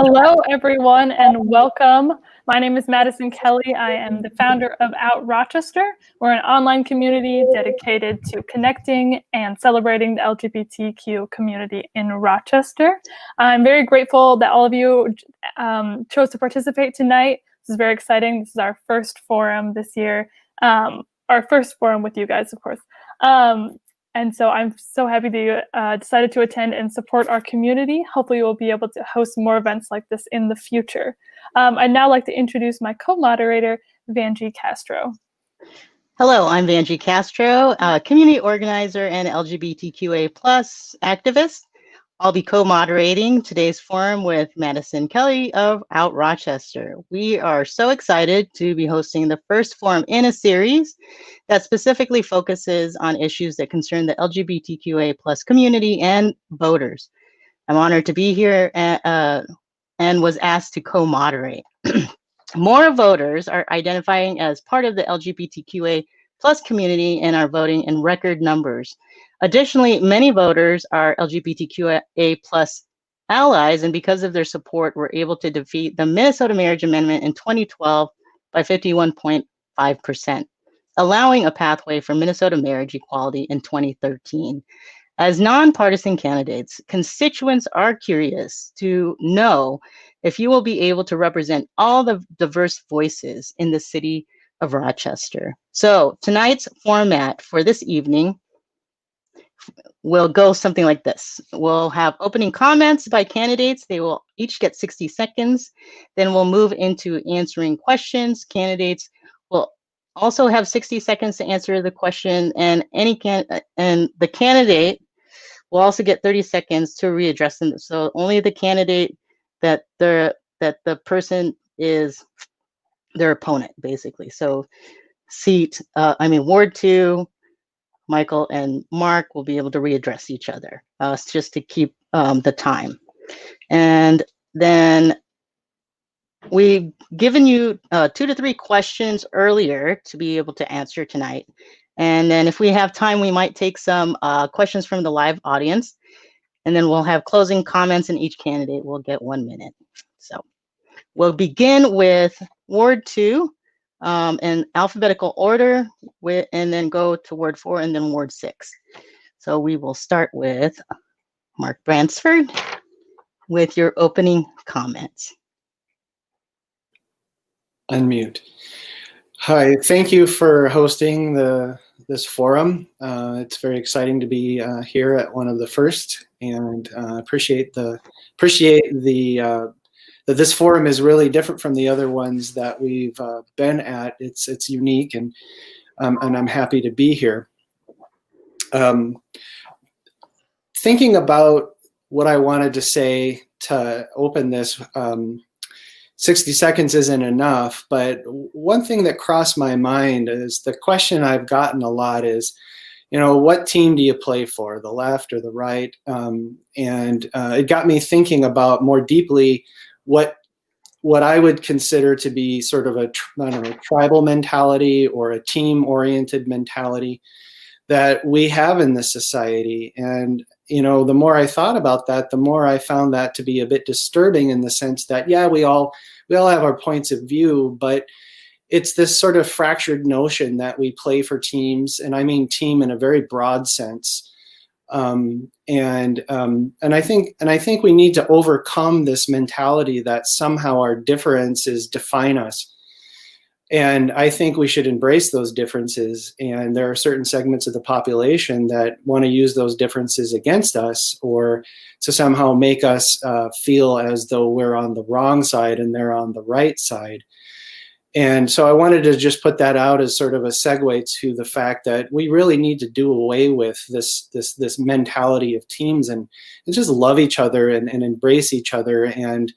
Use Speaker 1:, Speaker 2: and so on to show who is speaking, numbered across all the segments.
Speaker 1: Hello, everyone, and welcome. My name is Madison Kelly. I am the founder of Out Rochester. We're an online community dedicated to connecting and celebrating the LGBTQ community in Rochester. I'm very grateful that all of you chose to participate tonight. This is very exciting. This is our first forum this year, our first forum with you guys, of course. And so I'm so happy that you decided to attend and support our community. Hopefully we'll be able to host more events like this in the future. I'd now like to introduce my co-moderator, Vangie Castro.
Speaker 2: Hello, I'm Vangie Castro, community organizer and LGBTQA+ activist. I'll be co-moderating today's forum with Madison Kelly of Out Rochester. We are so excited to be hosting the first forum in a series that specifically focuses on issues that concern the LGBTQA+ community and voters. I'm honored to be here and was asked to co-moderate. More voters are identifying as part of the LGBTQA+ community and are voting in record numbers. Additionally, many voters are LGBTQA+ allies, and because of their support, were able to defeat the Minnesota Marriage Amendment in 2012 by 51.5%, allowing a pathway for Minnesota marriage equality in 2013. As nonpartisan candidates, constituents are curious to know if you will be able to represent all the diverse voices in the city of Rochester. So tonight's format for this evening will go something like this. We'll have opening comments by candidates. They will each get 60 seconds. Then we'll move into answering questions. Candidates will also have 60 seconds to answer the question, and the candidate will also get 30 seconds to readdress them. So only the candidate that the person is their opponent, basically. So Ward 2, Michael and Mark will be able to readdress each other, just to keep the time. And then we've given you 2 to 3 questions earlier to be able to answer tonight. And then if we have time, we might take some questions from the live audience. And then we'll have closing comments, and each candidate will get 1 minute. So we'll begin with Ward 2. In alphabetical order, and then go to Ward 4 and then Ward 6. So we will start with Mark Bransford with your opening comments.
Speaker 3: Unmute. Hi, thank you for hosting this forum. It's very exciting to be here at one of the first, and appreciate that this forum is really different from the other ones that we've been at. It's unique, and I'm happy to be here. Thinking about what I wanted to say to open this, 60 seconds isn't enough, but one thing that crossed my mind is the question I've gotten a lot is, what team do you play for, the left or the right? And it got me thinking about more deeply what I would consider to be sort of a tribal mentality or a team-oriented mentality that we have in this society. And the more I thought about that, the more I found that to be a bit disturbing, in the sense that, yeah, we all have our points of view, but it's this sort of fractured notion that we play for teams, and I mean team in a very broad sense. And I think we need to overcome this mentality that somehow our differences define us. And I think we should embrace those differences. And there are certain segments of the population that want to use those differences against us, or to somehow make us feel as though we're on the wrong side and they're on the right side. And so I wanted to just put that out as sort of a segue to the fact that we really need to do away with this mentality of teams, and just love each other and embrace each other, and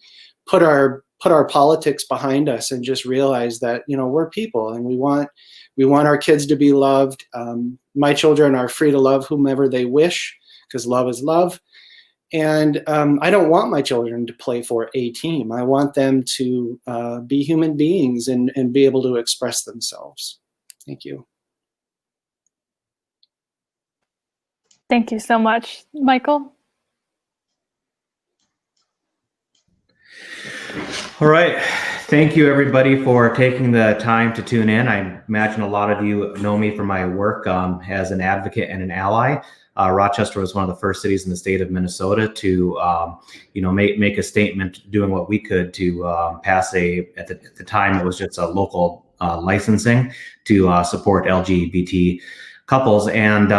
Speaker 3: put our politics behind us, and just realize that we're people, and we want our kids to be loved. My children are free to love whomever they wish, because love is love. And I don't want my children to play for a team. I want them to be human beings and be able to express themselves. Thank you.
Speaker 1: Thank you so much. Michael?
Speaker 4: All right. Thank you, everybody, for taking the time to tune in. I imagine a lot of you know me from my work as an advocate and an ally. Rochester was one of the first cities in the state of Minnesota to, make a statement doing what we could to pass at the time, it was just a local licensing to support LGBT couples. And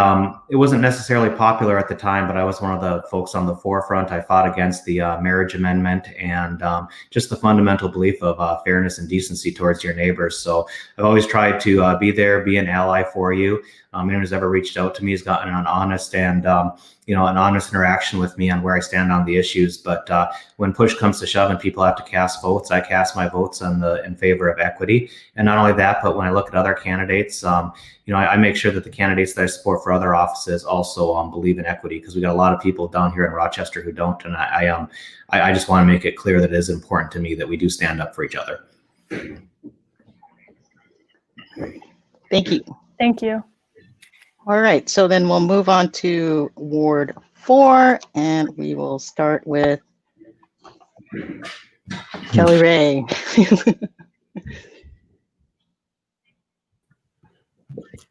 Speaker 4: it wasn't necessarily popular at the time, but I was one of the folks on the forefront. I fought against the marriage amendment and just the fundamental belief of fairness and decency towards your neighbors. So I've always tried to be there, be an ally for you. Anyone who's ever reached out to me has gotten an honest and an honest interaction with me on where I stand on the issues. But when push comes to shove and people have to cast votes, I cast my votes in favor of equity. And not only that, but when I look at other candidates, I make sure that the candidates that I support for other offices also believe in equity, because we got a lot of people down here in Rochester who don't. And I just want to make it clear that it is important to me that we do stand up for each other.
Speaker 2: Thank you.
Speaker 1: Thank you.
Speaker 2: All right, so then we'll move on to Ward 4, and we will start with Kelly Ray.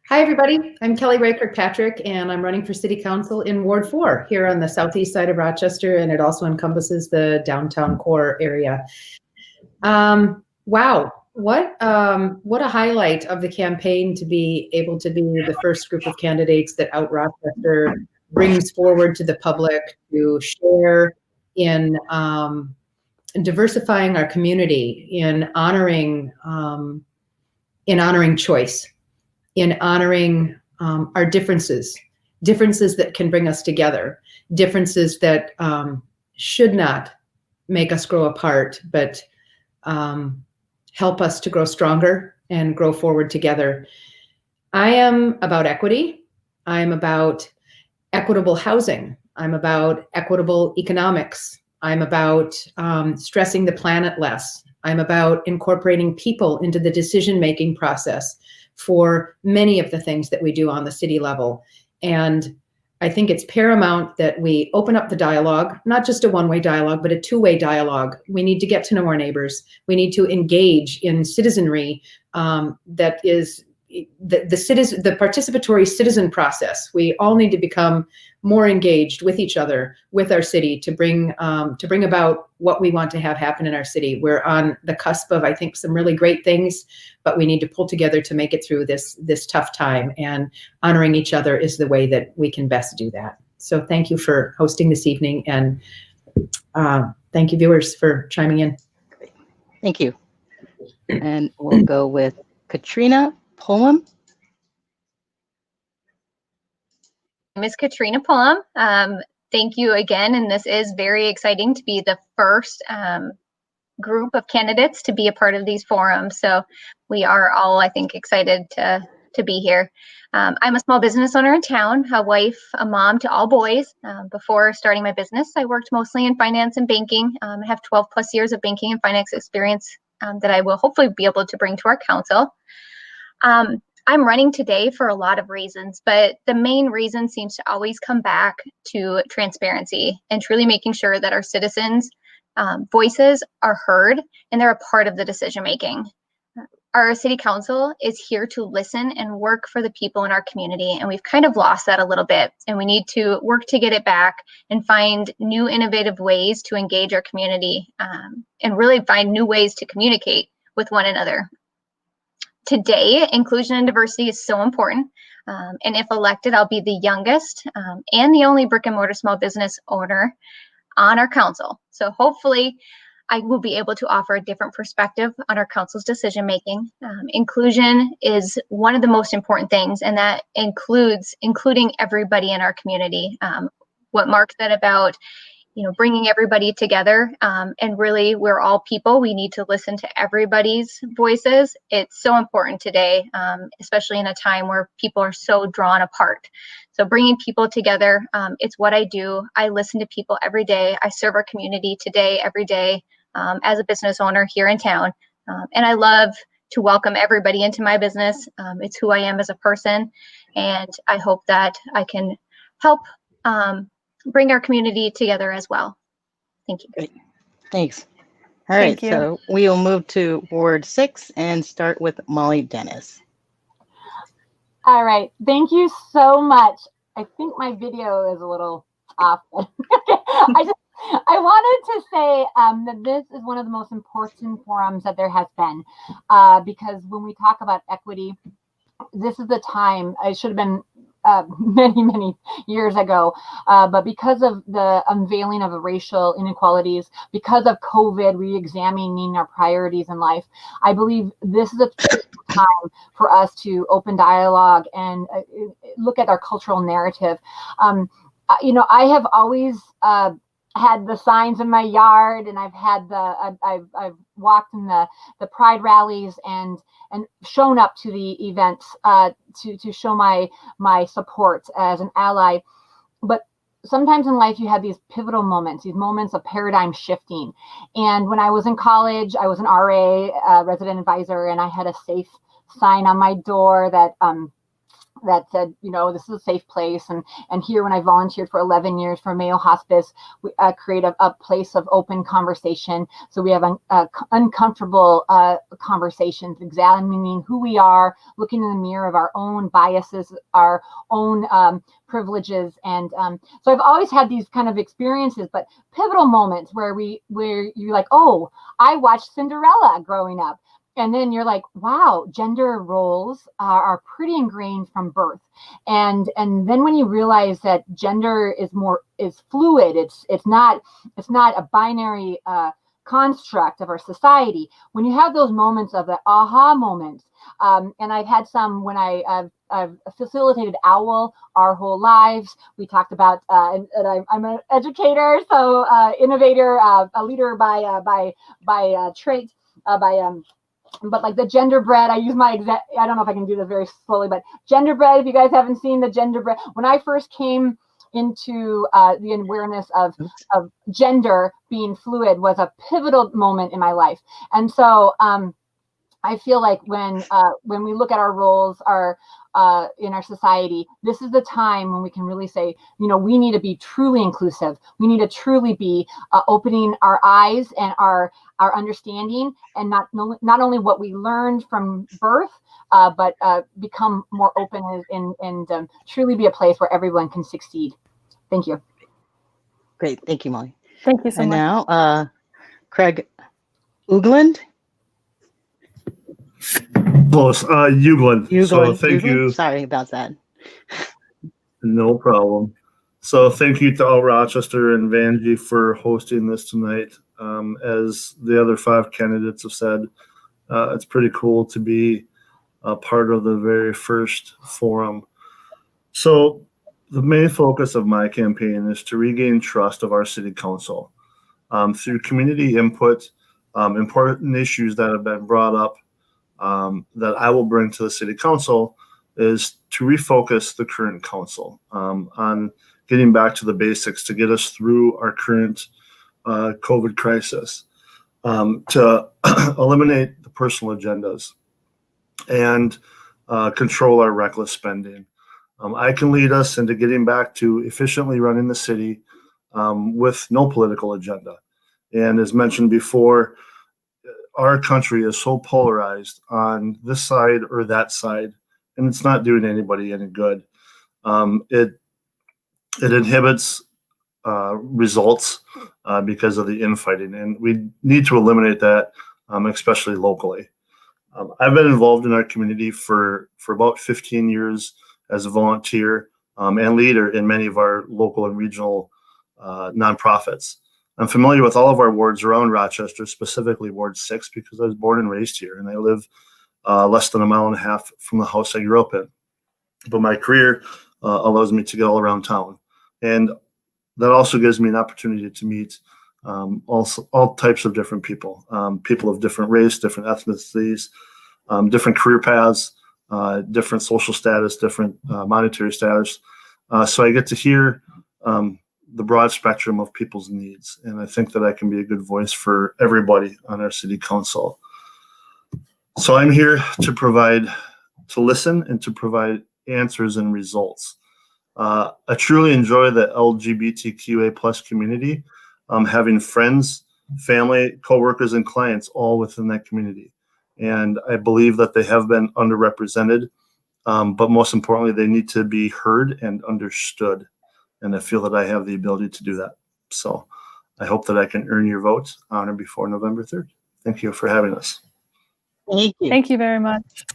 Speaker 5: Hi, everybody. I'm Kelly Ray Kirkpatrick, and I'm running for City Council in Ward 4 here on the southeast side of Rochester, and it also encompasses the downtown core area. Wow. What a highlight of the campaign to be able to be the first group of candidates that Out Rochester brings forward to the public to share in diversifying our community, in honoring choice, in honoring our differences that can bring us together, differences that should not make us grow apart, but help us to grow stronger and grow forward together. I am about equity. I'm about equitable housing. I'm about equitable economics. I'm about stressing the planet less. I'm about incorporating people into the decision-making process for many of the things that we do on the city level. And I think it's paramount that we open up the dialogue, not just a one-way dialogue, but a two-way dialogue. We need to get to know our neighbors. We need to engage in citizenry that is the participatory citizen process. We all need to become more engaged with each other, with our city, to bring about what we want to have happen in our city. We're on the cusp of, I think, some really great things, but we need to pull together to make it through this tough time, and honoring each other is the way that we can best do that. So thank you for hosting this evening, and thank you, viewers, for chiming in.
Speaker 2: Thank you. And we'll go with Katrina Pulham.
Speaker 6: Ms. Katrina Pulham. Thank you again, and this is very exciting to be the first group of candidates to be a part of these forums. So we are all, I think, excited to be here. I'm a small business owner in town, a wife, a mom to all boys. Before starting my business, I worked mostly in finance and banking. I have 12 plus years of banking and finance experience that I will hopefully be able to bring to our council. I'm running today for a lot of reasons, but the main reason seems to always come back to transparency and truly making sure that our citizens' voices are heard and they're a part of the decision making. Our city council is here to listen and work for the people in our community, and we've kind of lost that a little bit, and we need to work to get it back and find new innovative ways to engage our community and really find new ways to communicate with one another. Today, inclusion and diversity is so important, and if elected, I'll be the youngest and the only brick and mortar small business owner on our council. So hopefully I will be able to offer a different perspective on our council's decision making. Inclusion is one of the most important things, and that includes including everybody in our community. What Mark said about bringing everybody together, and really we're all people. We need to listen to everybody's voices. It's so important today, especially in a time where people are so drawn apart. So bringing people together, it's what I do. I listen to people every day. I serve our community today, every day, as a business owner here in town. And I love to welcome everybody into my business. It's who I am as a person. And I hope that I can help bring our community together as well. Thank you.
Speaker 2: Great. Thanks. All right,
Speaker 1: Thank you.
Speaker 2: so we will move to Ward 6 and start with Molly Dennis.
Speaker 7: All right, thank you so much. I think my video is a little off. I wanted to say that this is one of the most important forums that there has been, because when we talk about equity, this is the time. It should have been many years ago, but because of the unveiling of racial inequalities, because of COVID, re-examining our priorities in life, I believe this is a time for us to open dialogue and look at our cultural narrative. I have always had the signs in my yard, and I've had I've walked in the pride rallies and shown up to the events to show my support as an ally. But sometimes in life you have these pivotal moments, these moments of paradigm shifting. And when I was in college, I was an RA, resident advisor, and I had a safe sign on my door that said, this is a safe place. And here, when I volunteered for 11 years for Mayo Hospice, we create a place of open conversation. So we have uncomfortable conversations, examining who we are, looking in the mirror of our own biases, our own privileges. And so I've always had these kind of experiences, but pivotal moments where you're like, oh, I watched Cinderella growing up. And then you're like, wow, gender roles are pretty ingrained from birth. And then when you realize that gender is fluid, it's not a binary construct of our society. When you have those moments of the aha moments, and I've had some when I've facilitated OWL our whole lives. We talked about, and I'm an educator, so innovator, a leader by trait, but like the genderbread, I use I don't know if I can do this very slowly, but genderbread, if you guys haven't seen the genderbread, when I first came into the awareness of gender being fluid, was a pivotal moment in my life. And so I feel like when we look at our roles, in our society, this is the time when we can really say, we need to be truly inclusive. We need to truly be opening our eyes and our understanding, and not only what we learned from birth, but become more open and truly be a place where everyone can succeed. Thank you.
Speaker 2: Great, thank you, Molly.
Speaker 1: Thank you so
Speaker 2: And
Speaker 1: much.
Speaker 2: now, Craig Ugland.
Speaker 8: Close. Ugland. So thank
Speaker 2: Ugland?
Speaker 8: you.
Speaker 2: Sorry about that.
Speaker 8: No problem. So thank you to all Rochester and Vangie for hosting this tonight. As the other 5 candidates have said, it's pretty cool to be a part of the very first forum. So the main focus of my campaign is to regain trust of our city council through community input, important issues that have been brought up that I will bring to the city council is to refocus the current council on getting back to the basics to get us through our current COVID crisis, to eliminate the personal agendas and control our reckless spending. I can lead us into getting back to efficiently running the city with no political agenda. And as mentioned before, our country is so polarized on this side or that side, and it's not doing anybody any good. It inhibits results because of the infighting, and we need to eliminate that, especially locally. I've been involved in our community for about 15 years as a volunteer and leader in many of our local and regional nonprofits. I'm familiar with all of our wards around Rochester, specifically Ward 6, because I was born and raised here, and I live less than a mile and a half from the house I grew up in. But my career allows me to get all around town, and that also gives me an opportunity to meet all types of different people, people of different race, different ethnicities, different career paths, different social status, different monetary status. So I get to hear the broad spectrum of people's needs. And I think that I can be a good voice for everybody on our city council. So I'm here to listen and to provide answers and results. I truly enjoy the LGBTQA+ community, having friends family, coworkers, and clients all within that community. And I believe that they have been underrepresented, but most importantly, they need to be heard and understood. And I feel that I have the ability to do that. So I hope that I can earn your vote on or before November 3rd. Thank you for having us.
Speaker 2: Thank you.
Speaker 1: Thank you very much.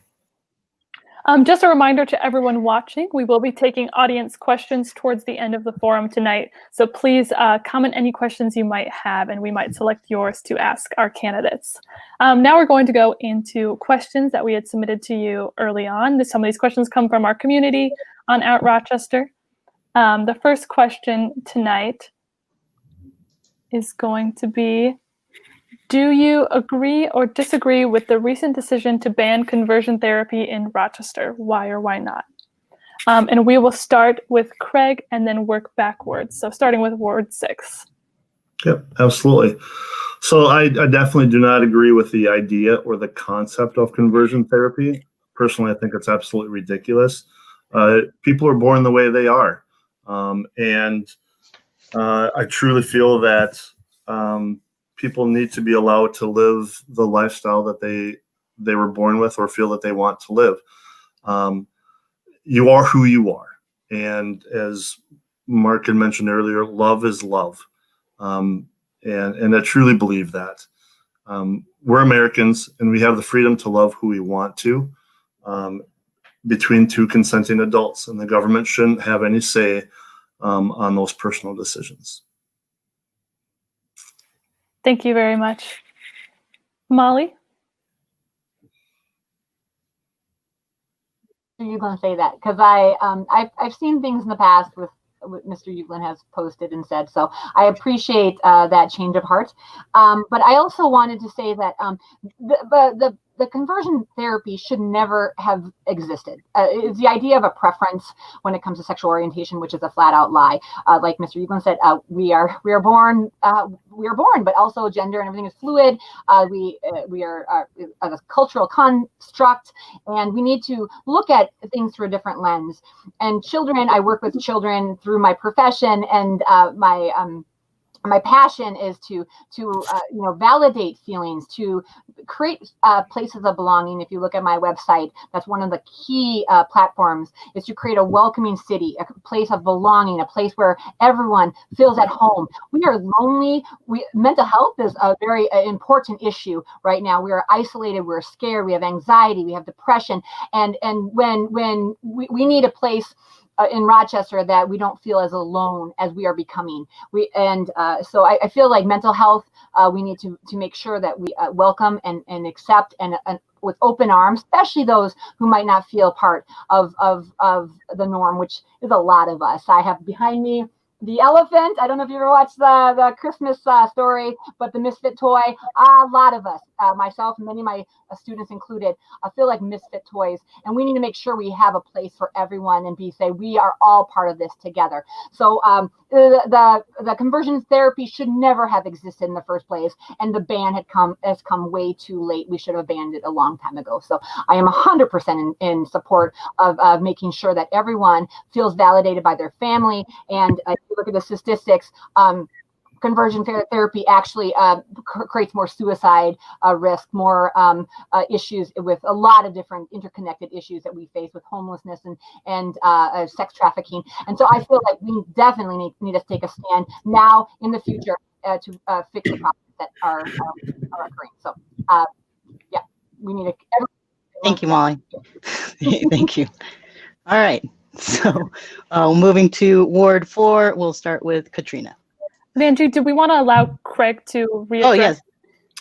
Speaker 1: Just a reminder to everyone watching, we will be taking audience questions towards the end of the forum tonight. So please comment any questions you might have, and we might select yours to ask our candidates. Now we're going to go into questions that we had submitted to you early on. Some of these questions come from our community on Out Rochester. The first question tonight is going to be, do you agree or disagree with the recent decision to ban conversion therapy in Rochester? Why or why not? And we will start with Craig and then work backwards. So starting with Ward 6.
Speaker 8: Yep, absolutely. So I definitely do not agree with the idea or the concept of conversion therapy. Personally, I think it's absolutely ridiculous. People are born the way they are. And I truly feel that people need to be allowed to live the lifestyle that they were born with or feel that they want to live. You are who you are. And as Mark had mentioned earlier, love is love. And I truly believe that. We're Americans and we have the freedom to love who we want to between two consenting adults, and the government shouldn't have any say on those personal decisions.
Speaker 1: Thank you very much. Molly?
Speaker 7: You're going to say that because I've seen things in the past with what Mr. Ugland has posted and said, so I appreciate that change of heart. But I also wanted to say that the conversion therapy should never have existed. It's the idea of a preference when it comes to sexual orientation, which is a flat out lie. Like Mr. Ugland said, we are born, but also gender and everything is fluid. We are a cultural construct, and we need to look at things through a different lens. And children, I work with children through my profession, and my passion is to validate feelings, to create places of belonging. If you look at my website, that's one of the key platforms, is to create a welcoming city, a place of belonging, a place where everyone feels at home. We are lonely. Mental health is a very important issue right now. We are isolated. We're scared. We have anxiety. We have depression. And when we need a place in Rochester that we don't feel as alone as we are becoming. So I feel like mental health, we need to make sure that we welcome and accept and with open arms, especially those who might not feel part of the norm, which is a lot of us. I have behind me the elephant. I don't know if you ever watched the Christmas story, but the misfit toy. A lot of us, myself, many of my students included, feel like misfit toys, and we need to make sure we have a place for everyone and say we are all part of this together. So the conversion therapy should never have existed in the first place, and the ban has come way too late. We should have banned it a long time ago. So I am 100% in support of making sure that everyone feels validated by their family. And if you look at the statistics, conversion therapy actually creates more suicide risk, more issues with a lot of different interconnected issues that we face with homelessness and sex trafficking. And so I feel like we definitely need to take a stand now in the future to fix the problems that are occurring. So yeah, we need to.
Speaker 2: Thank you, Molly. Thank you. All right. So moving to Ward 4, we'll start with Katrina.
Speaker 1: Vangie, do we want to allow Craig to readdress?
Speaker 2: Oh, yes.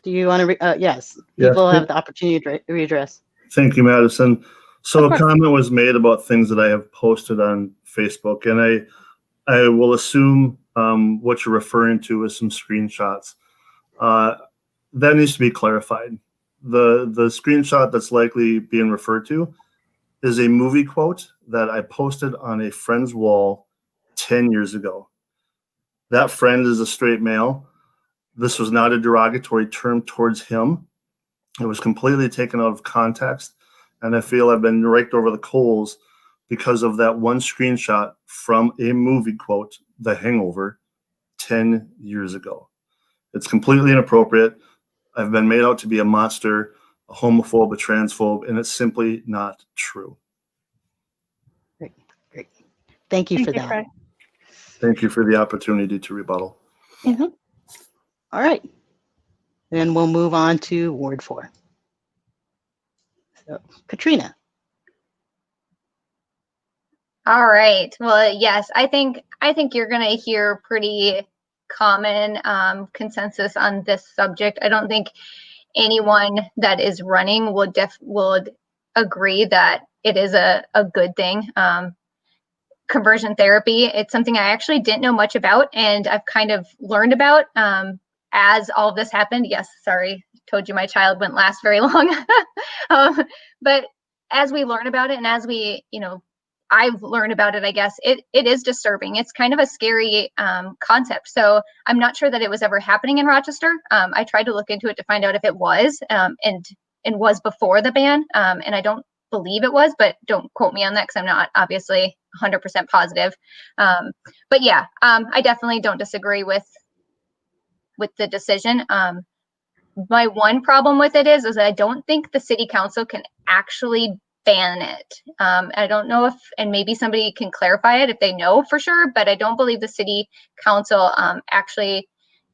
Speaker 2: Do you want to? Yes. People have the opportunity to readdress.
Speaker 8: Thank you, Madison. So a comment was made about things that I have posted on Facebook, and I will assume what you're referring to is some screenshots. That needs to be clarified. The screenshot that's likely being referred to is a movie quote that I posted on a friend's wall 10 years ago. That friend is a straight male. This was not a derogatory term towards him. It was completely taken out of context. And I feel I've been raked over the coals because of that one screenshot from a movie quote, The Hangover, 10 years ago. It's completely inappropriate. I've been made out to be a monster, a homophobe, a transphobe, and it's simply not true.
Speaker 2: Great. Thank you for that.
Speaker 1: Craig.
Speaker 8: Thank you for the opportunity to rebuttal.
Speaker 2: All right. Then we'll move on to Ward 4. So, Katrina.
Speaker 6: All right. Well, yes, I think you're going to hear pretty common consensus on this subject. I don't think anyone that is running would agree that it is a good thing. Conversion therapy, it's something I actually didn't know much about, and I've kind of learned about as all of this happened. Yes, sorry, told you my child wouldn't last very long. But as we learn about it, and as we, I've learned about it, I guess, it is disturbing. It's kind of a scary concept. So I'm not sure that it was ever happening in Rochester. I tried to look into it to find out if it was, and was before the ban. And I don't believe it was, but don't quote me on that because I'm not obviously 100% positive. But yeah, I definitely don't disagree with the decision. My one problem with it is I don't think the city council can actually ban it. I don't know if, and maybe somebody can clarify it if they know for sure, but I don't believe the city council actually,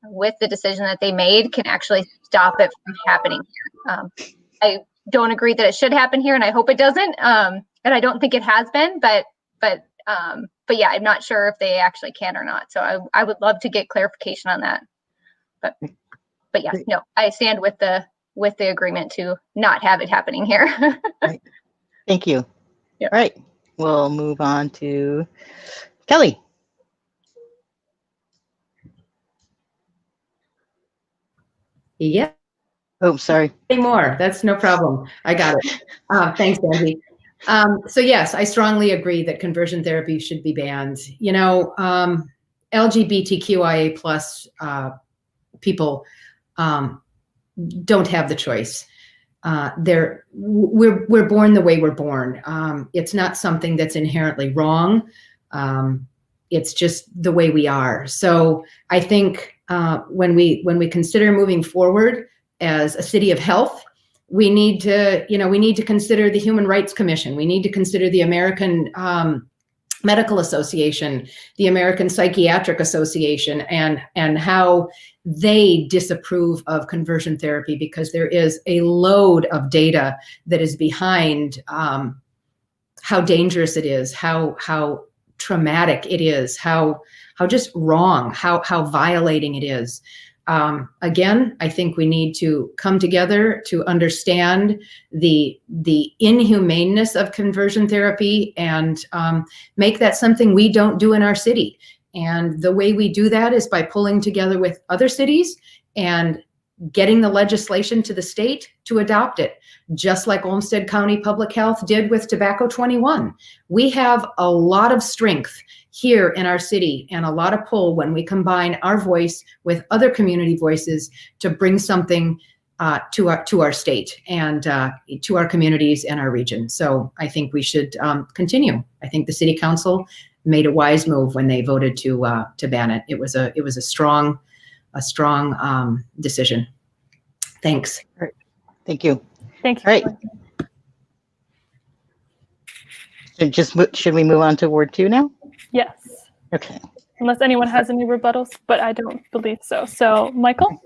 Speaker 6: with the decision that they made, can actually stop it from happening here. I don't agree that it should happen here, and I hope it doesn't. And I don't think it has been, but yeah, I'm not sure if they actually can or not. So I would love to get clarification on that. But yeah, no, I stand with the agreement to not have it happening here.
Speaker 2: Right. Thank you.
Speaker 6: Yeah.
Speaker 2: All right, we'll move on to Kelly.
Speaker 5: Yeah.
Speaker 2: Oh, sorry.
Speaker 5: Say more. That's no problem. I got it. Thanks, Vangie. So yes, I strongly agree that conversion therapy should be banned. LGBTQIA plus people don't have the choice. We're born the way we're born. It's not something that's inherently wrong. It's just the way we are. So I think when we consider moving forward as a city of health, we need to consider the Human Rights Commission. We need to consider the American Medical Association, the American Psychiatric Association, and how they disapprove of conversion therapy, because there is a load of data that is behind how dangerous it is, how traumatic it is, how just wrong, how violating it is. Again, I think we need to come together to understand the inhumaneness of conversion therapy and make that something we don't do in our city. And the way we do that is by pulling together with other cities and getting the legislation to the state to adopt it, just like Olmsted County Public Health did with Tobacco 21. We have a lot of strength here in our city and a lot of pull when we combine our voice with other community voices to bring something to our state and to our communities and our region. So I think we should continue. I think the city council made a wise move when they voted to ban it. It was a strong decision. Thanks.
Speaker 2: All right. Thank you.
Speaker 1: Thank you.
Speaker 2: All right. So should we move on to Ward 2 now?
Speaker 1: Yes.
Speaker 2: Okay.
Speaker 1: Unless anyone has any rebuttals, but I don't believe so. So, Michael?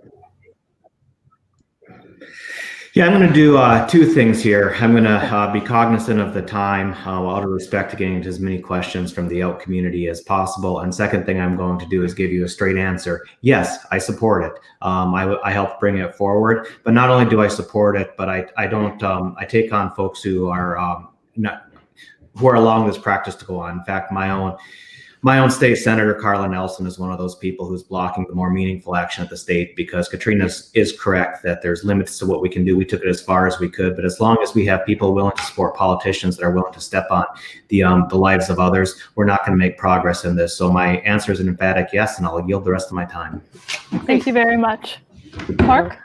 Speaker 4: Yeah, I'm going to do two things here. I'm going to be cognizant of the time, out of respect to getting to as many questions from the out community as possible. And second thing I'm going to do is give you a straight answer. Yes, I support it. I helped bring it forward, but not only do I support it, but I take on folks who are who are allowing this practice to go on. In fact, my own state senator, Carla Nelson, is one of those people who's blocking the more meaningful action at the state, because Katrina is correct that there's limits to what we can do. We took it as far as we could, but as long as we have people willing to support politicians that are willing to step on the lives of others, we're not going to make progress in this. So my answer is an emphatic yes, and I'll yield the rest of my time.
Speaker 1: Thank you very much. Mark?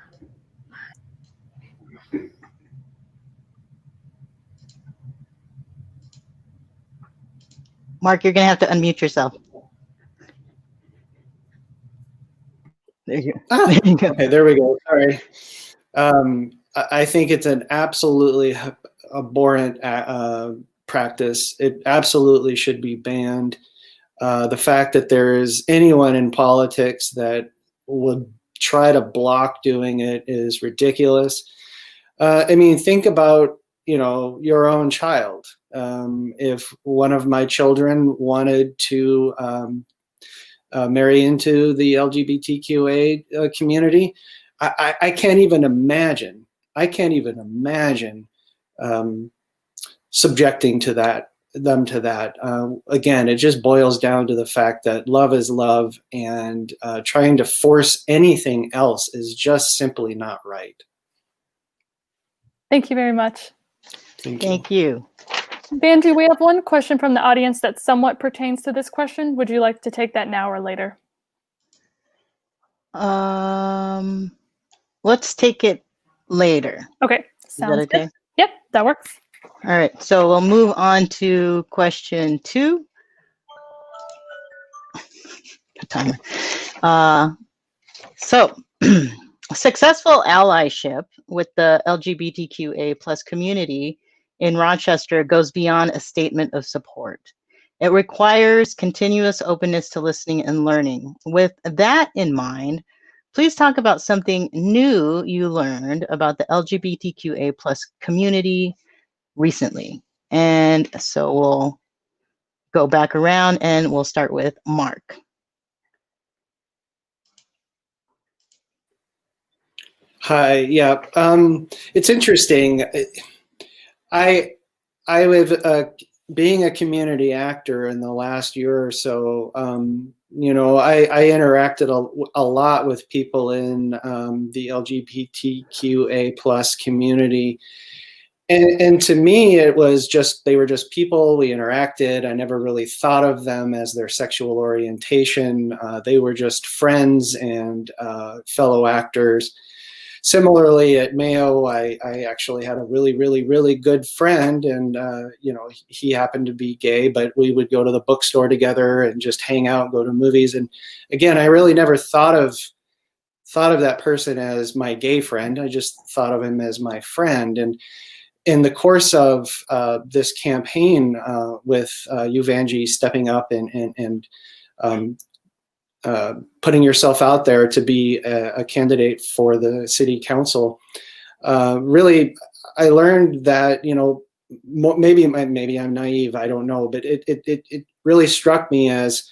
Speaker 2: Mark, you're going to have to unmute yourself. There you go.
Speaker 3: Ah,
Speaker 2: There you go.
Speaker 3: okay, there we go. Sorry. I think it's an absolutely abhorrent practice. It absolutely should be banned. The fact that there is anyone in politics that would try to block doing it is ridiculous. I mean, think about, your own child. If one of my children wanted to marry into the LGBTQA community, I can't even imagine. I can't even imagine subjecting them to that. Again, it just boils down to the fact that love is love, and trying to force anything else is just simply not right.
Speaker 1: Thank you very much.
Speaker 2: Thank you.
Speaker 1: Vangie, we have one question from the audience that somewhat pertains to this question. Would you like to take that now or later?
Speaker 2: Let's take it later.
Speaker 1: Okay,
Speaker 2: Is
Speaker 1: sounds
Speaker 2: that okay?
Speaker 1: good. Yep, that works.
Speaker 2: All right, so we'll move on to question 2. Good timer. So, successful allyship with the LGBTQA plus community in Rochester goes beyond a statement of support. It requires continuous openness to listening and learning. With that in mind, please talk about something new you learned about the LGBTQA plus community recently. And so we'll go back around and we'll start with Mark.
Speaker 3: Hi. Yeah. It's interesting. I have being a community actor in the last year or so. I interacted a lot with people in the LGBTQA plus community. And to me, it was they were just people. We interacted. I never really thought of them as their sexual orientation. They were just friends and fellow actors. Similarly, at Mayo, I actually had a really, really, really good friend, and he happened to be gay, but we would go to the bookstore together and just hang out, go to movies. And again, I really never thought of that person as my gay friend. I just thought of him as my friend. And in the course of this campaign, with you, Vangie, stepping up and putting yourself out there to be a candidate for the city council, really, I learned that, maybe I'm naive, I don't know, but it really struck me as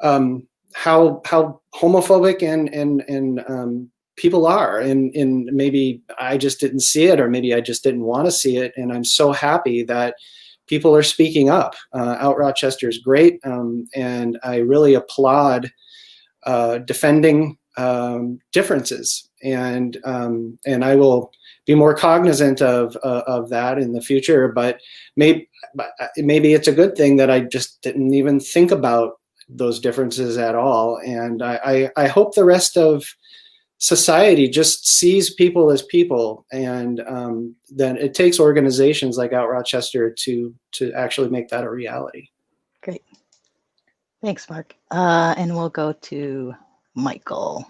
Speaker 3: how homophobic and people are, and maybe I just didn't see it, or maybe I just didn't want to see it. And I'm so happy that people are speaking up. Out Rochester is great, and I really applaud defending differences, and I will be more cognizant of that in the future. But maybe it's a good thing that I just didn't even think about those differences at all. And I hope the rest of society just sees people as people, and then it takes organizations like Out Rochester to actually make that a reality.
Speaker 2: Great. Thanks, Mark. And we'll go to Michael.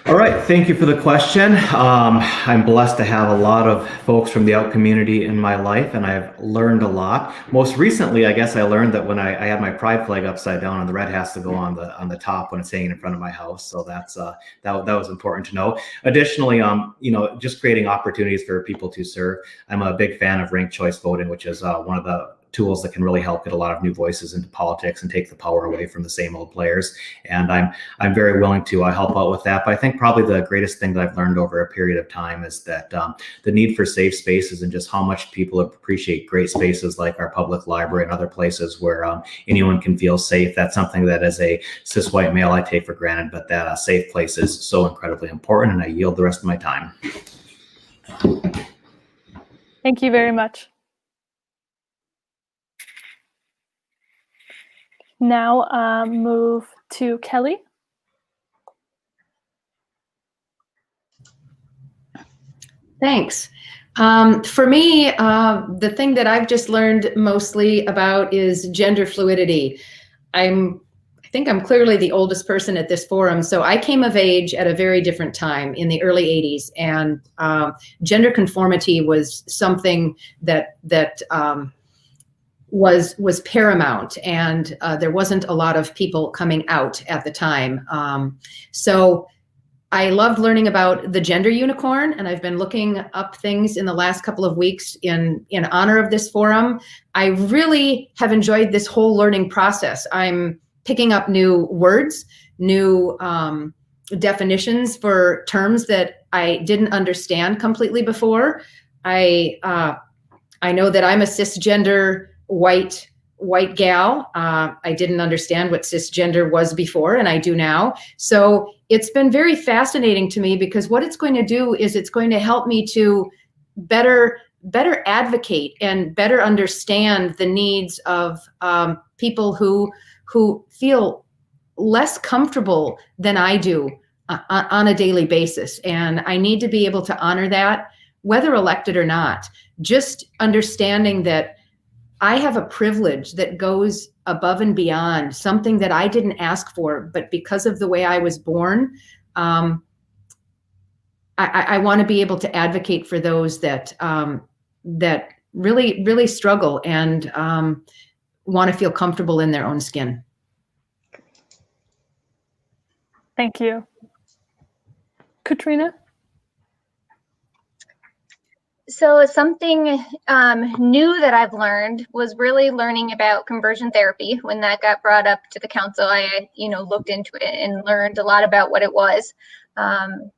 Speaker 4: All right, thank you for the question. I'm blessed to have a lot of folks from the out community in my life, and I've learned a lot. Most recently, I guess I learned that when I had my pride flag upside down, and the red has to go on the top when it's hanging in front of my house. So that's that was important to know. Additionally, just creating opportunities for people to serve. I'm a big fan of ranked choice voting, which is one of the tools that can really help get a lot of new voices into politics and take the power away from the same old players. And I'm very willing to help out with that. But I think probably the greatest thing that I've learned over a period of time is that the need for safe spaces, and just how much people appreciate great spaces like our public library and other places where anyone can feel safe. That's something that as a cis white male I take for granted, but that a safe place is so incredibly important. And I yield the rest of my time.
Speaker 1: Thank you very much. Now move to Kelly.
Speaker 5: Thanks. For me, the thing that I've just learned mostly about is gender fluidity. I'm think I'm clearly the oldest person at this forum. So I came of age at a very different time in the early 80s, and gender conformity was something that was paramount, and there wasn't a lot of people coming out at the time. So I loved learning about the gender unicorn, and I've been looking up things in the last couple of weeks in honor of this forum. I really have enjoyed this whole learning process. I'm picking up new words, new definitions for terms that I didn't understand completely before. I know that I'm a cisgender white gal. I didn't understand what cisgender was before, and I do now. So it's been very fascinating to me, because what it's going to do is it's going to help me to better advocate and better understand the needs of people who feel less comfortable than I do on a daily basis. And I need to be able to honor that, whether elected or not. Just understanding that I have a privilege that goes above and beyond, something that I didn't ask for, but because of the way I was born, I want to be able to advocate for those that really struggle and want to feel comfortable in their own skin.
Speaker 1: Thank you. Katrina?
Speaker 6: So something new that I've learned was really learning about conversion therapy. When that got brought up to the council, I looked into it and learned a lot about what it was, and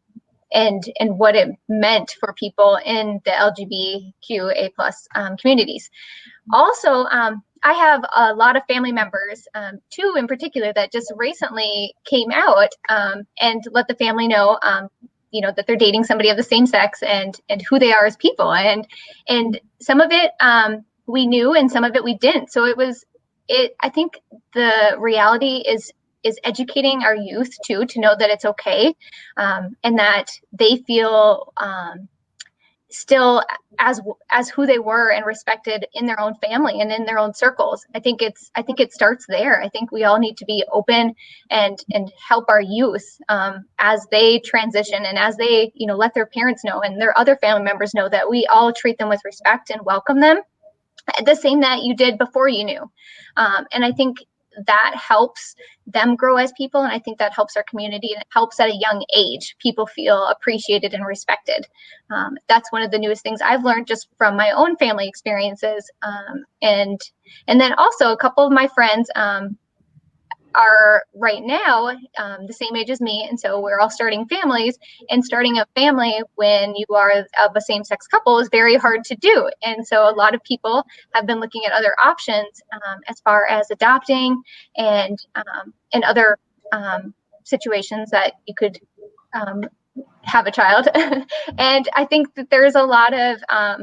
Speaker 6: what it meant for people in the LGBTQA+ communities. Also, I have a lot of family members, two in particular, that just recently came out and let the family know that they're dating somebody of the same sex, and who they are as people. And some of it we knew, and some of it we didn't. So I think the reality is educating our youth too, to know that it's okay, and that they feel still as who they were and respected in their own family and in their own circles. I think it starts there. I think we all need to be open and help our youth as they transition, and as they let their parents know and their other family members know that we all treat them with respect and welcome them the same that you did before you knew. And I think that helps them grow as people, and I think that helps our community, and it helps at a young age people feel appreciated and respected. That's one of the newest things I've learned just from my own family experiences, and then also a couple of my friends are right now the same age as me, and so we're all starting families, and starting a family when you are of a same-sex couple is very hard to do. And so a lot of people have been looking at other options as far as adopting and other situations that you could have a child. And I think that there's a lot of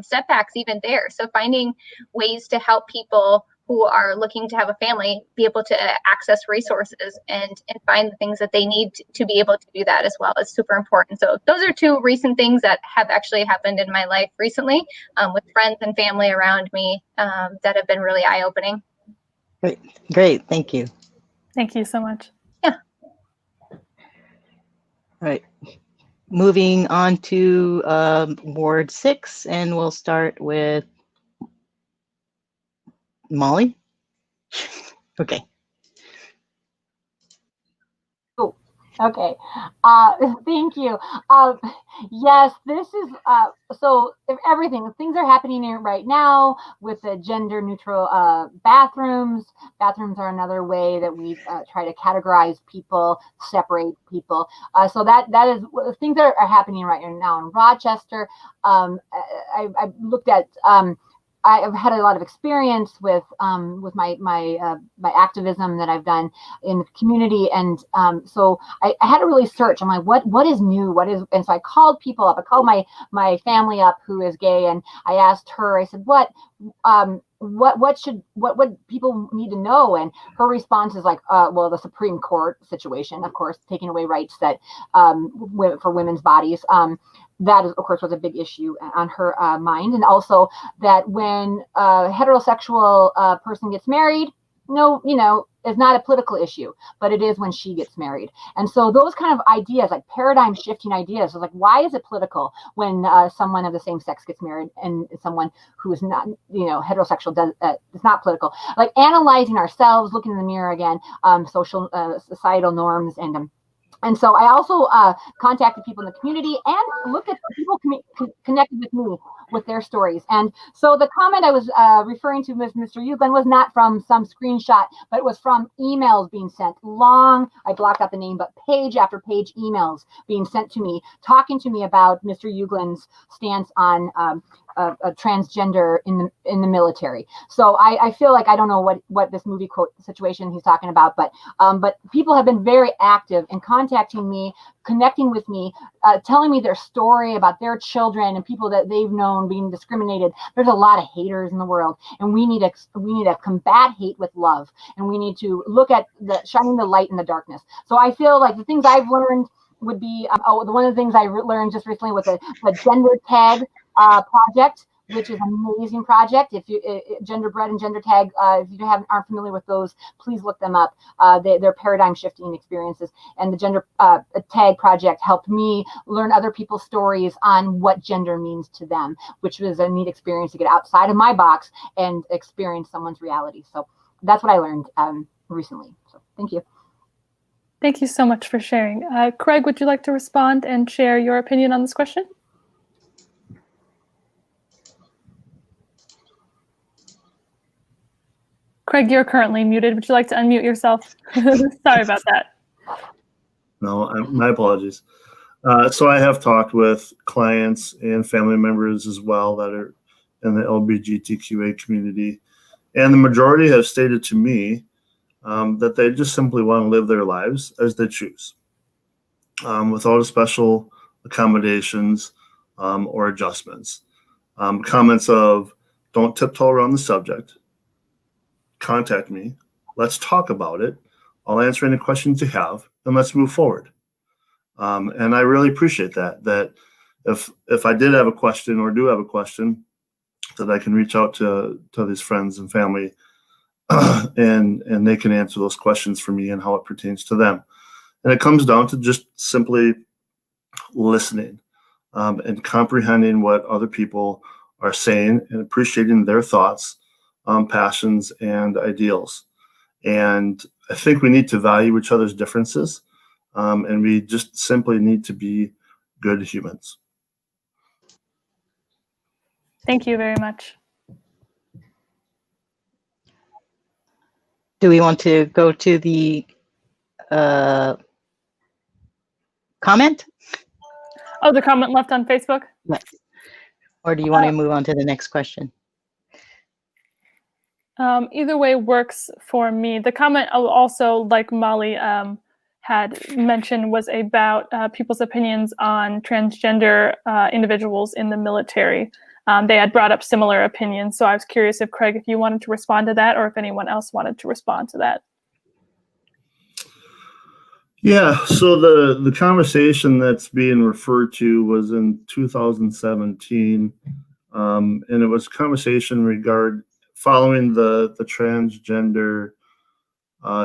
Speaker 6: setbacks even there. So finding ways to help people who are looking to have a family be able to access resources and find the things that they need to be able to do that as well is super important. So those are two recent things that have actually happened in my life recently with friends and family around me that have been really eye-opening.
Speaker 2: Great. Thank you.
Speaker 1: Thank you so much.
Speaker 6: Yeah.
Speaker 2: All right. Moving on to Ward 6, and we'll start with Molly. Okay.
Speaker 7: Oh, okay. Thank you. Yes, this is so things are happening here right now with the gender neutral bathrooms. Bathrooms are another way that we try to categorize people, separate people. So that is things that are happening right now in Rochester. I've looked at I've had a lot of experience with my activism that I've done in the community, and so I had to really search. I'm like, what is new? And so I called people up. I called my family up who is gay, and I asked her. I said, what would people need to know? And her response is like, well, the Supreme Court situation, of course, taking away rights that for women's bodies. That is, of course, was a big issue on her mind. And also that when a heterosexual person gets married, no, is not a political issue, but it is when she gets married. And so those kind of ideas, like paradigm shifting ideas, is like, why is it political when someone of the same sex gets married and someone who is not, heterosexual does? It's not political. Like analyzing ourselves, looking in the mirror again, social, societal norms, and so I also contacted people in the community and looked at people connected with me with their stories. And so the comment I was referring to with Mr. Ugland was not from some screenshot, but it was from emails being sent, long, I blocked out the name, but page after page emails being sent to me, talking to me about Mr. Ugland's stance on a transgender in the military. So I feel like I don't know what this movie quote situation he's talking about, but people have been very active in contacting me, connecting with me, telling me their story about their children and people that they've known being discriminated. There's a lot of haters in the world, and we need to combat hate with love, and we need to look at shining the light in the darkness. So I feel like the things I've learned would be one of the things I learned just recently was the gender tag project, which is an amazing project. If you Genderbread and Gender Tag, if you aren't familiar with those, please look them up. They're paradigm shifting experiences, and the Gender Tag project helped me learn other people's stories on what gender means to them, which was a neat experience to get outside of my box and experience someone's reality. So that's what I learned recently. So thank you.
Speaker 1: Thank you so much for sharing. Craig, would you like to respond and share your opinion on this question? Craig, you're currently muted. Would you like to unmute yourself? Sorry about that.
Speaker 8: No, my apologies. So I have talked with clients and family members as well that are in the LGBTQA community, and the majority have stated to me that they just simply want to live their lives as they choose, without special accommodations or adjustments. Comments of, don't tiptoe around the subject. Contact me. Let's talk about it. I'll answer any questions you have, and let's move forward. And I really appreciate that if I did have a question or do have a question, that I can reach out to these friends and family and they can answer those questions for me and how it pertains to them. And it comes down to just simply listening and comprehending what other people are saying and appreciating their thoughts, passions, and ideals. And I think we need to value each other's differences, and we just simply need to be good humans.
Speaker 1: Thank you very much.
Speaker 2: Do we want to go to the comment?
Speaker 1: Oh, the comment left on Facebook?
Speaker 2: Yes. Or do you want to move on to the next question?
Speaker 1: Either way works for me. The comment also, like Molly had mentioned, was about people's opinions on transgender individuals in the military. They had brought up similar opinions, so I was curious if Craig, if you wanted to respond to that, or if anyone else wanted to respond to that.
Speaker 8: Yeah, so the conversation that's being referred to was in 2017, and it was a conversation following the transgender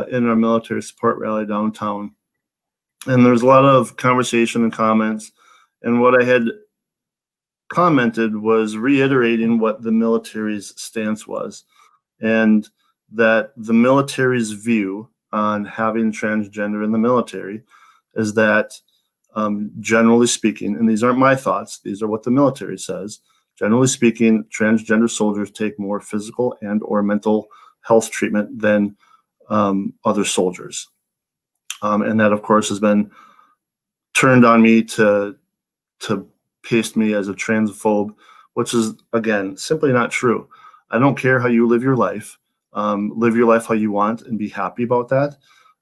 Speaker 8: in our military support rally downtown. And there was a lot of conversation and comments, and what I had commented was reiterating what the military's stance was, and that the military's view on having transgender in the military is that, generally speaking, and these aren't my thoughts, these are what the military says, generally speaking, transgender soldiers take more physical and or mental health treatment than other soldiers. And that, of course, has been turned on me to paste me as a transphobe, which is, again, simply not true. I don't care how you live your life. Live your life how you want and be happy about that.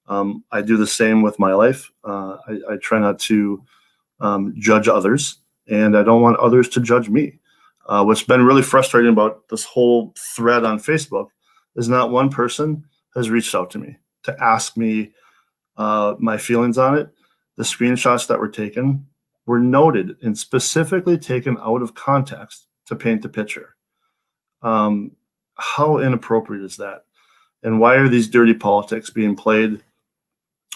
Speaker 8: I do the same with my life. I try not to judge others, and I don't want others to judge me. What's been really frustrating about this whole thread on Facebook is not one person has reached out to me to ask me my feelings on it. The screenshots that were taken were noted and specifically taken out of context to paint the picture. How inappropriate is that? And why are these dirty politics being played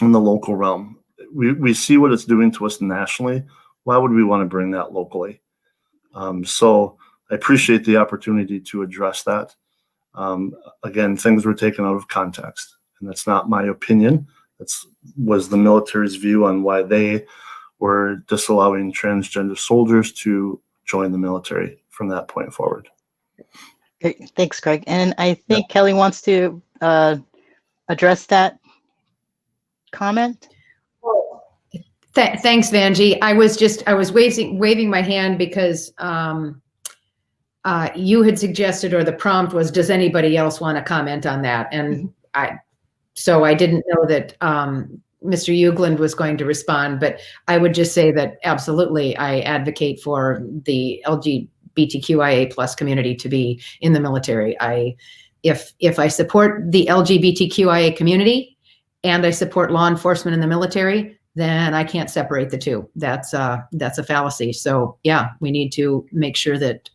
Speaker 8: in the local realm? We see what it's doing to us nationally. Why would we want to bring that locally? So I appreciate the opportunity to address that. Again, things were taken out of context, and that's not my opinion. That's was the military's view on why they were disallowing transgender soldiers to join the military from that point forward.
Speaker 2: Great. Thanks, Craig. And I think Kelly wants to address that comment.
Speaker 5: Thanks, Vangie. I was waving my hand because you had suggested, or the prompt was, does anybody else want to comment on that? And so I didn't know that Mr. Ugland was going to respond, but I would just say that absolutely I advocate for the LGBTQIA plus community to be in the military. If I support the LGBTQIA community and I support law enforcement in the military, then I can't separate the two. That's a fallacy. So yeah, we need to make sure that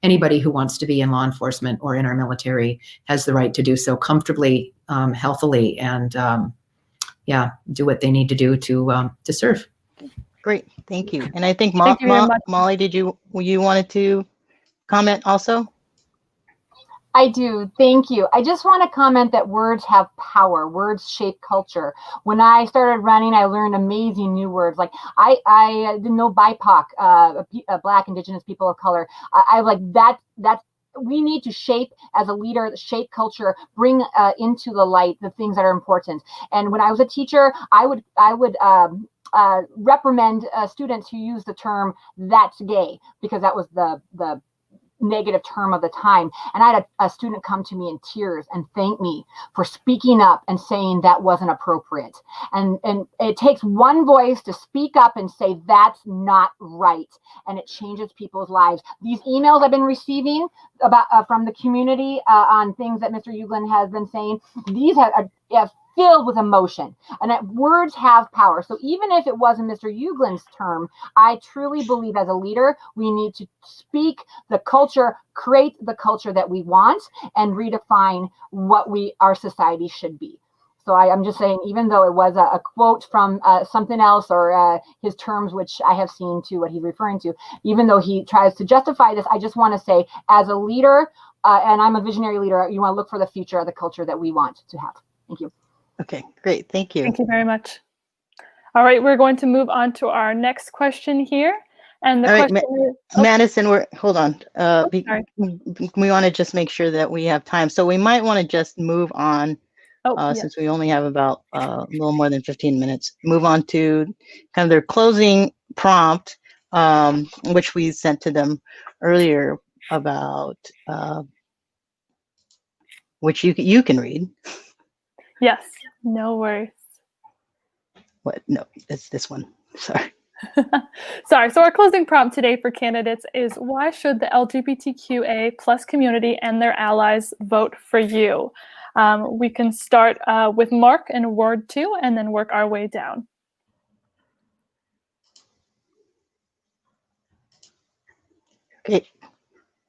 Speaker 5: anybody who wants to be in law enforcement or in our military has the right to do so comfortably, healthily, and do what they need to do to serve.
Speaker 2: Great, thank you. And I think
Speaker 1: Thank you very much.
Speaker 2: Molly, you wanted to comment also?
Speaker 7: I do. Thank you. I just want to comment that words have power. Words shape culture. When I started running, I learned amazing new words. Like I didn't know BIPOC, Black, Indigenous, people of color. I like that. We need to shape, as a leader, shape culture, bring into the light the things that are important. And when I was a teacher, I would reprimand students who use the term "that's gay" because that was the negative term of the time. And I had a student come to me in tears and thank me for speaking up and saying that wasn't appropriate. And it takes one voice to speak up and say that's not right, and it changes people's lives. These emails I've been receiving about from the community on things that Mr. Ugland has been saying, these have filled with emotion, and that words have power. So even if it wasn't Mr. Ugland's term, I truly believe as a leader, we need to speak the culture, create the culture that we want, and redefine what our society should be. So I'm just saying, even though it was a quote from something else or his terms, which I have seen to what he's referring to, even though he tries to justify this, I just want to say as a leader, and I'm a visionary leader, you want to look for the future of the culture that we want to have. Thank you.
Speaker 2: Okay, great. Thank you.
Speaker 1: Thank you very much. All right, we're going to move on to our next question here. And the question is,
Speaker 2: Madison, hold on.
Speaker 1: Sorry.
Speaker 2: We want to just make sure that we have time. So we might want to just move on, since we only have about a little more than 15 minutes, move on to kind of their closing prompt, which we sent to them earlier about, which you can read.
Speaker 1: Yes, no worries.
Speaker 2: What? No, it's this one. Sorry.
Speaker 1: Sorry. So our closing prompt today for candidates is, why should the LGBTQA plus community and their allies vote for you? We can start with Mark in Ward 2 and then work our way down.
Speaker 2: Okay.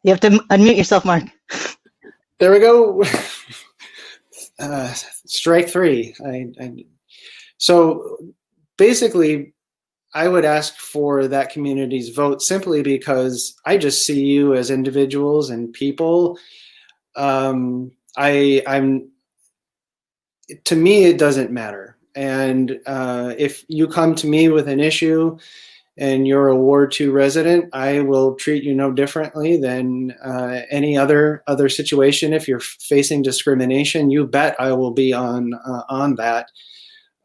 Speaker 2: You have to unmute yourself, Mark.
Speaker 3: There we go. Strike three. So basically, I would ask for that community's vote simply because I just see you as individuals and people. To me, it doesn't matter. And if you come to me with an issue and you're a Ward 2 resident, I will treat you no differently than any other situation. If you're facing discrimination, you bet I will be on that.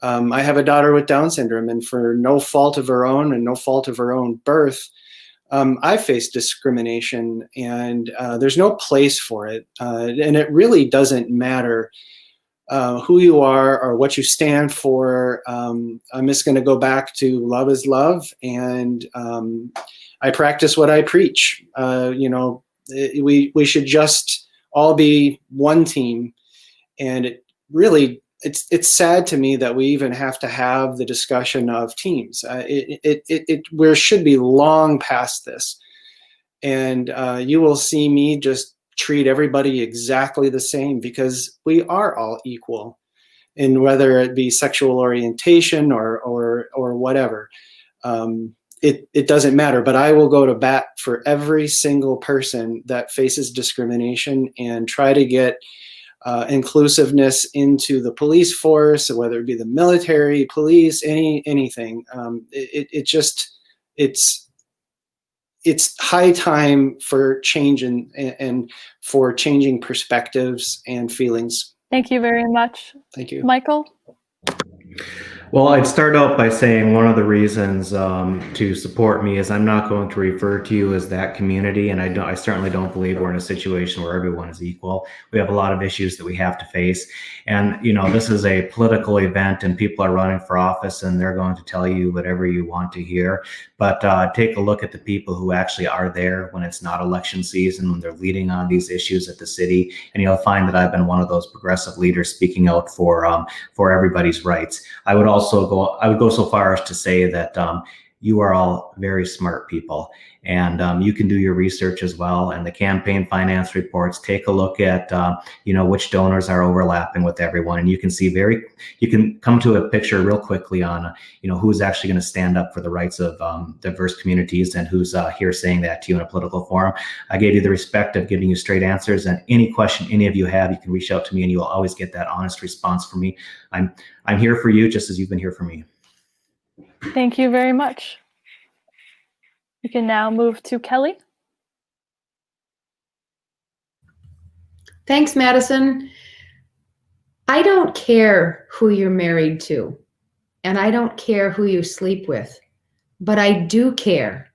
Speaker 3: I have a daughter with Down syndrome, and for no fault of her own and no fault of her own birth, I faced discrimination, and there's no place for it. And it really doesn't matter who you are or what you stand for. I'm just going to go back to love is love, and I practice what I preach. We should just all be one team, and it really it's sad to me that we even have to have the discussion of teams. We should be long past this, and you will see me just treat everybody exactly the same, because we are all equal, and whether it be sexual orientation or whatever, it doesn't matter. But I will go to bat for every single person that faces discrimination and try to get inclusiveness into the police force, whether it be the military, police, anything. It's high time for change and for changing perspectives and feelings.
Speaker 1: Thank you very much.
Speaker 3: Thank you.
Speaker 1: Michael?
Speaker 4: Well, I'd start out by saying one of the reasons to support me is I'm not going to refer to you as that community, and I certainly don't believe we're in a situation where everyone is equal. We have a lot of issues that we have to face, and this is a political event, and people are running for office, and they're going to tell you whatever you want to hear. But take a look at the people who actually are there when it's not election season, when they're leading on these issues at the city, and you'll find that I've been one of those progressive leaders speaking out for everybody's rights. I would go so far as to say that you are all very smart people, and you can do your research as well. And the campaign finance reports, take a look at which donors are overlapping with everyone, and you can see you can come to a picture real quickly on who's actually going to stand up for the rights of diverse communities and who's here saying that to you in a political forum. I gave you the respect of giving you straight answers, and any question any of you have, you can reach out to me, and you will always get that honest response from me. I'm here for you just as you've been here for me.
Speaker 1: Thank you very much. We can now move to Kelly.
Speaker 5: Thanks, Madison. I don't care who you're married to, and I don't care who you sleep with, but I do care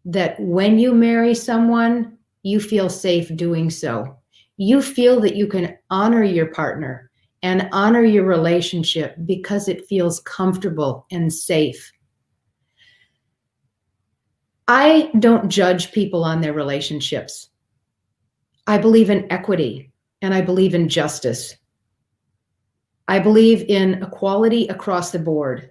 Speaker 5: that when you marry someone, you feel safe doing so. You feel that you can honor your partner and honor your relationship because it feels comfortable and safe. I don't judge people on their relationships. I believe in equity, and I believe in justice. I believe in equality across the board.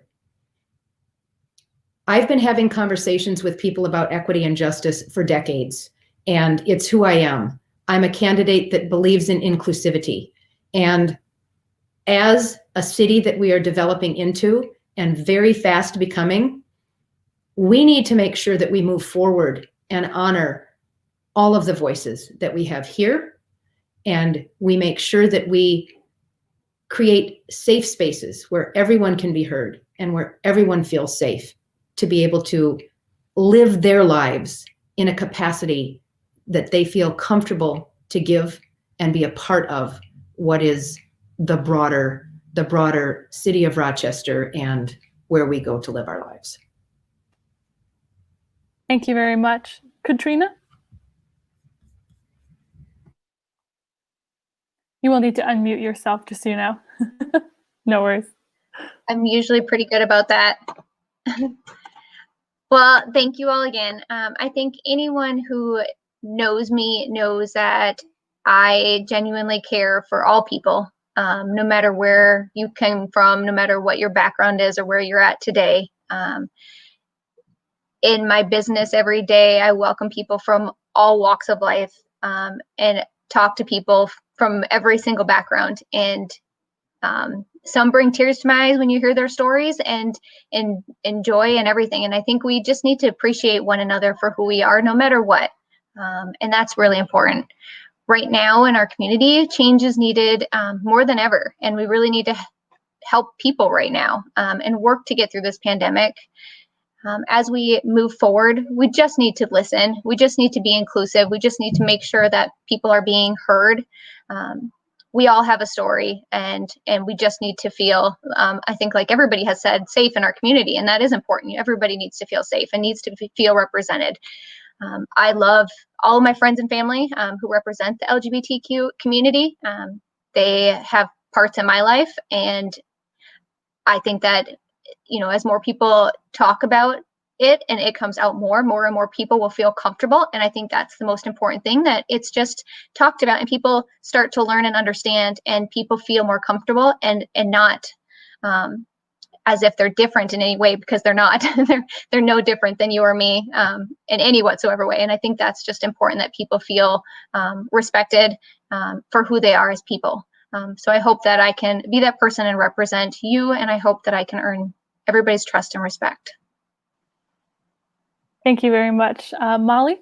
Speaker 5: I've been having conversations with people about equity and justice for decades, and it's who I am. I'm a candidate that believes in inclusivity. And as a city that we are developing into and very fast becoming, we need to make sure that we move forward and honor all of the voices that we have here. And we make sure that we create safe spaces where everyone can be heard and where everyone feels safe to be able to live their lives in a capacity that they feel comfortable to give and be a part of what is the broader city of Rochester and where we go to live our lives.
Speaker 1: Thank you very much. Katrina? You will need to unmute yourself, just so you know. No worries.
Speaker 6: I'm usually pretty good about that. Well, thank you all again. I think anyone who knows me knows that I genuinely care for all people, no matter where you came from, no matter what your background is or where you're at today. In my business every day, I welcome people from all walks of life and talk to people from every single background. And some bring tears to my eyes when you hear their stories and joy and everything. And I think we just need to appreciate one another for who we are, no matter what. And that's really important. Right now in our community, change is needed more than ever. And we really need to help people right now and work to get through this pandemic. As we move forward, we just need to listen. We just need to be inclusive. We just need to make sure that people are being heard. We all have a story, and we just need to feel, I think like everybody has said, safe in our community, and that is important. Everybody needs to feel safe and needs to feel represented. I love all of my friends and family who represent the LGBTQ community. They have parts in my life, and I think that as more people talk about it and it comes out more and more people will feel comfortable. And I think that's the most important thing, that it's just talked about and people start to learn and understand and people feel more comfortable and not as if they're different in any way, because they're not. They're no different than you or me in any whatsoever way. And I think that's just important, that people feel respected for who they are as people. So I hope that I can be that person and represent you, and I hope that I can earn everybody's trust and respect.
Speaker 1: Thank you very much. Molly?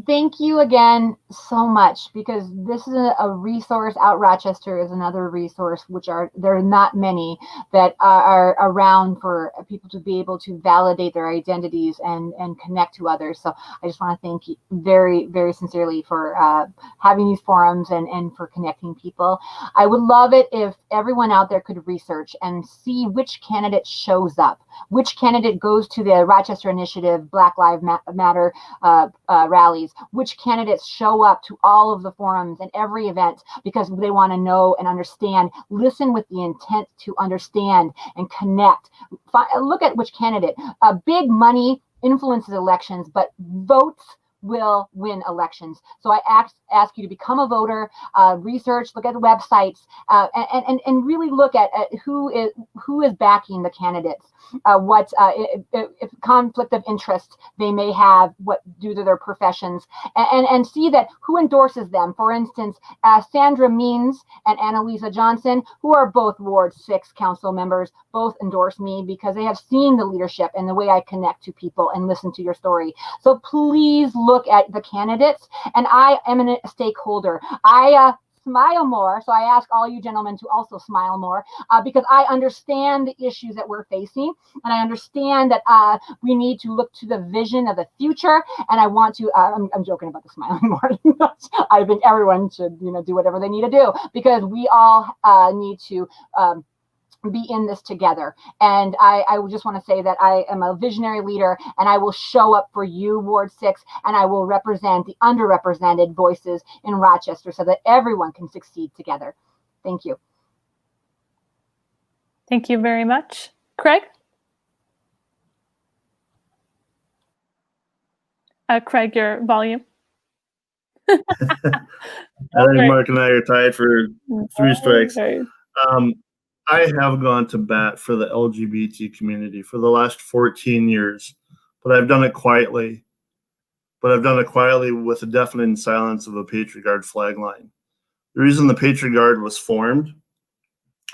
Speaker 7: Thank you again so much, because this is a resource. Out Rochester is another resource, there are not many that are around for people to be able to validate their identities and connect to others. So I just want to thank you very, very sincerely for having these forums and for connecting people. I would love it if everyone out there could research and see which candidate shows up, which candidate goes to the Rochester Initiative, Black Lives Matter rallies, which candidates show up to all of the forums and every event, because they want to know and understand. Listen with the intent to understand and connect. Look at which candidate. Big money influences elections, but votes will win elections. So I ask you to become a voter, research, look at the websites, and really look at who is backing the candidates, what if conflict of interest they may have, what due to their professions, and see that who endorses them. For instance, Sandra Means and Annalisa Johnson, who are both Ward 6 council members, both endorse me because they have seen the leadership and the way I connect to people and listen to your story. So please look at the candidates, and I am a stakeholder. I smile more, so I ask all you gentlemen to also smile more, because I understand the issues that we're facing, and I understand that we need to look to the vision of the future. And I want to I'm joking about the smiling more. I think everyone should do whatever they need to do, because we all need to be in this together. And I just want to say that I am a visionary leader, and I will show up for you, Ward 6, and I will represent the underrepresented voices in Rochester so that everyone can succeed together. Thank you.
Speaker 1: Thank you very much. Craig? Craig, your volume.
Speaker 8: I think Mark and I are tied for 3 strikes. I have gone to bat for the LGBT community for the last 14 years, but I've done it quietly. With the deafening silence of a Patriot Guard flag line. The reason the Patriot Guard was formed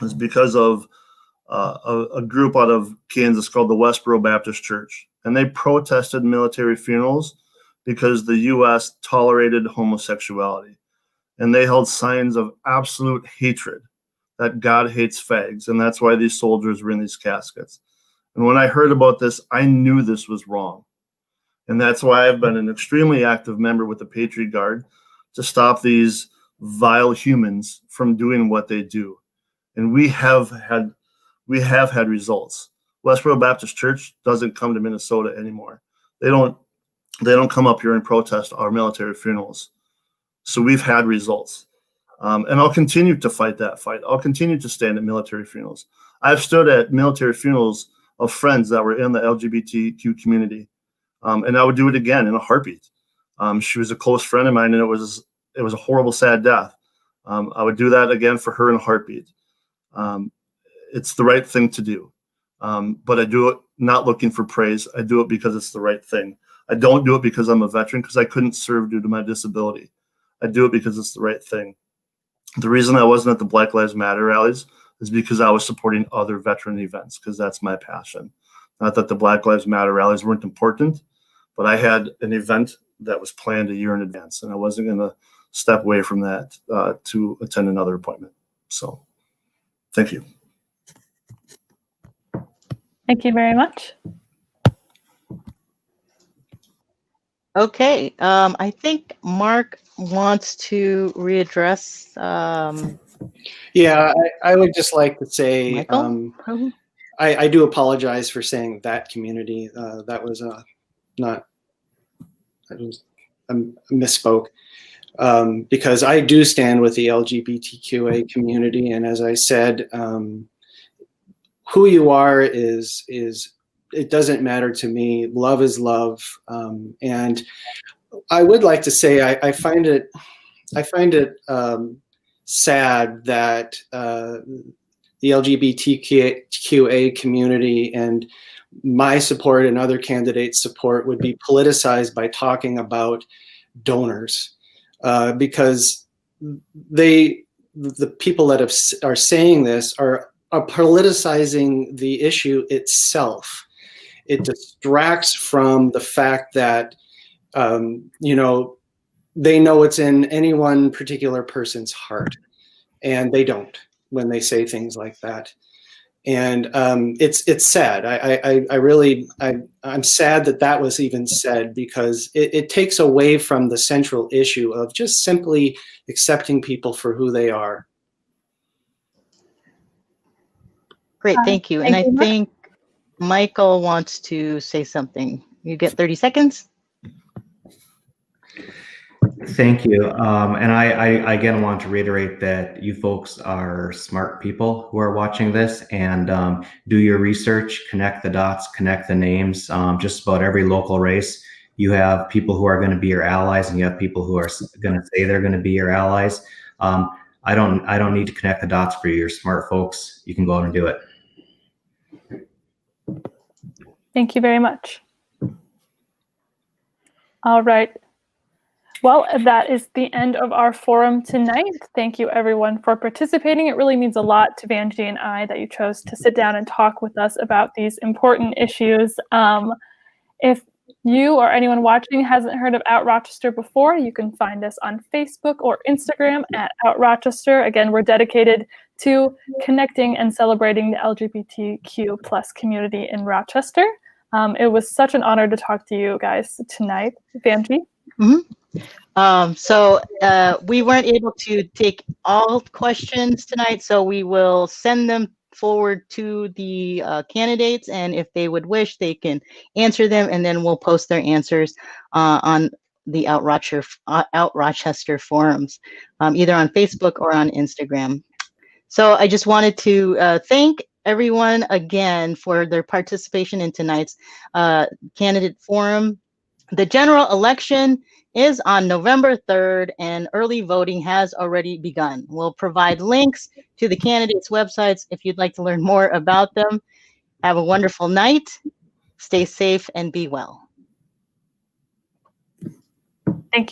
Speaker 8: is because of a group out of Kansas called the Westboro Baptist Church, and they protested military funerals because the U.S. tolerated homosexuality, and they held signs of absolute hatred that God hates fags, and that's why these soldiers were in these caskets. And when I heard about this, I knew this was wrong. And that's why I've been an extremely active member with the Patriot Guard to stop these vile humans from doing what they do. And we have had results. Westboro Baptist Church doesn't come to Minnesota anymore. They don't come up here and protest our military funerals. So we've had results. And I'll continue to fight that fight. I'll continue to stand at military funerals. I've stood at military funerals of friends that were in the LGBTQ community. And I would do it again in a heartbeat. She was a close friend of mine, and it was a horrible, sad death. I would do that again for her in a heartbeat. It's the right thing to do. But I do it not looking for praise. I do it because it's the right thing. I don't do it because I'm a veteran, because I couldn't serve due to my disability. I do it because it's the right thing. The reason I wasn't at the Black Lives Matter rallies is because I was supporting other veteran events, because that's my passion. Not that the Black Lives Matter rallies weren't important, but I had an event that was planned a year in advance, and I wasn't going to step away from that to attend another appointment. So thank you.
Speaker 1: Thank you very much.
Speaker 2: Okay, I think Mark wants to readdress.
Speaker 3: Yeah, I would just like to say
Speaker 2: Michael?
Speaker 3: I do apologize for saying that community. That was not. I misspoke, because I do stand with the LGBTQA community, and as I said, who you are is it doesn't matter to me. Love is love, and I would like to say I find it sad that the LGBTQA community and my support and other candidates' support would be politicized by talking about donors, because the people that are saying this are politicizing the issue itself. It distracts from the fact that you know, they know it's in any one particular person's heart, and they don't when they say things like that. And it's sad. I'm sad that that was even said, because it takes away from the central issue of just simply accepting people for who they are.
Speaker 2: Great, thank you. And I think Michael wants to say something. You get 30 seconds.
Speaker 4: Thank you. And I again want to reiterate that you folks are smart people who are watching this, and do your research, connect the dots, connect the names. Just about every local race, you have people who are going to be your allies, and you have people who are going to say they're going to be your allies. I don't need to connect the dots for you. You're smart folks. You can go out and do it.
Speaker 1: Thank you very much. All right. Well, that is the end of our forum tonight. Thank you, everyone, for participating. It really means a lot to Vangie and I that you chose to sit down and talk with us about these important issues. If you or anyone watching hasn't heard of Out Rochester before, you can find us on Facebook or Instagram at Out Rochester. Again, we're dedicated to connecting and celebrating the LGBTQ+ community in Rochester. It was such an honor to talk to you guys tonight. Vangie?
Speaker 2: So we weren't able to take all questions tonight, so we will send them forward to the candidates, and if they would wish, they can answer them, and then we'll post their answers on the Out Rochester forums, either on Facebook or on Instagram. So I just wanted to thank everyone again for their participation in tonight's candidate forum. The general election is on November 3rd, and early voting has already begun. We'll provide links to the candidates' websites if you'd like to learn more about them. Have a wonderful night. Stay safe and be well.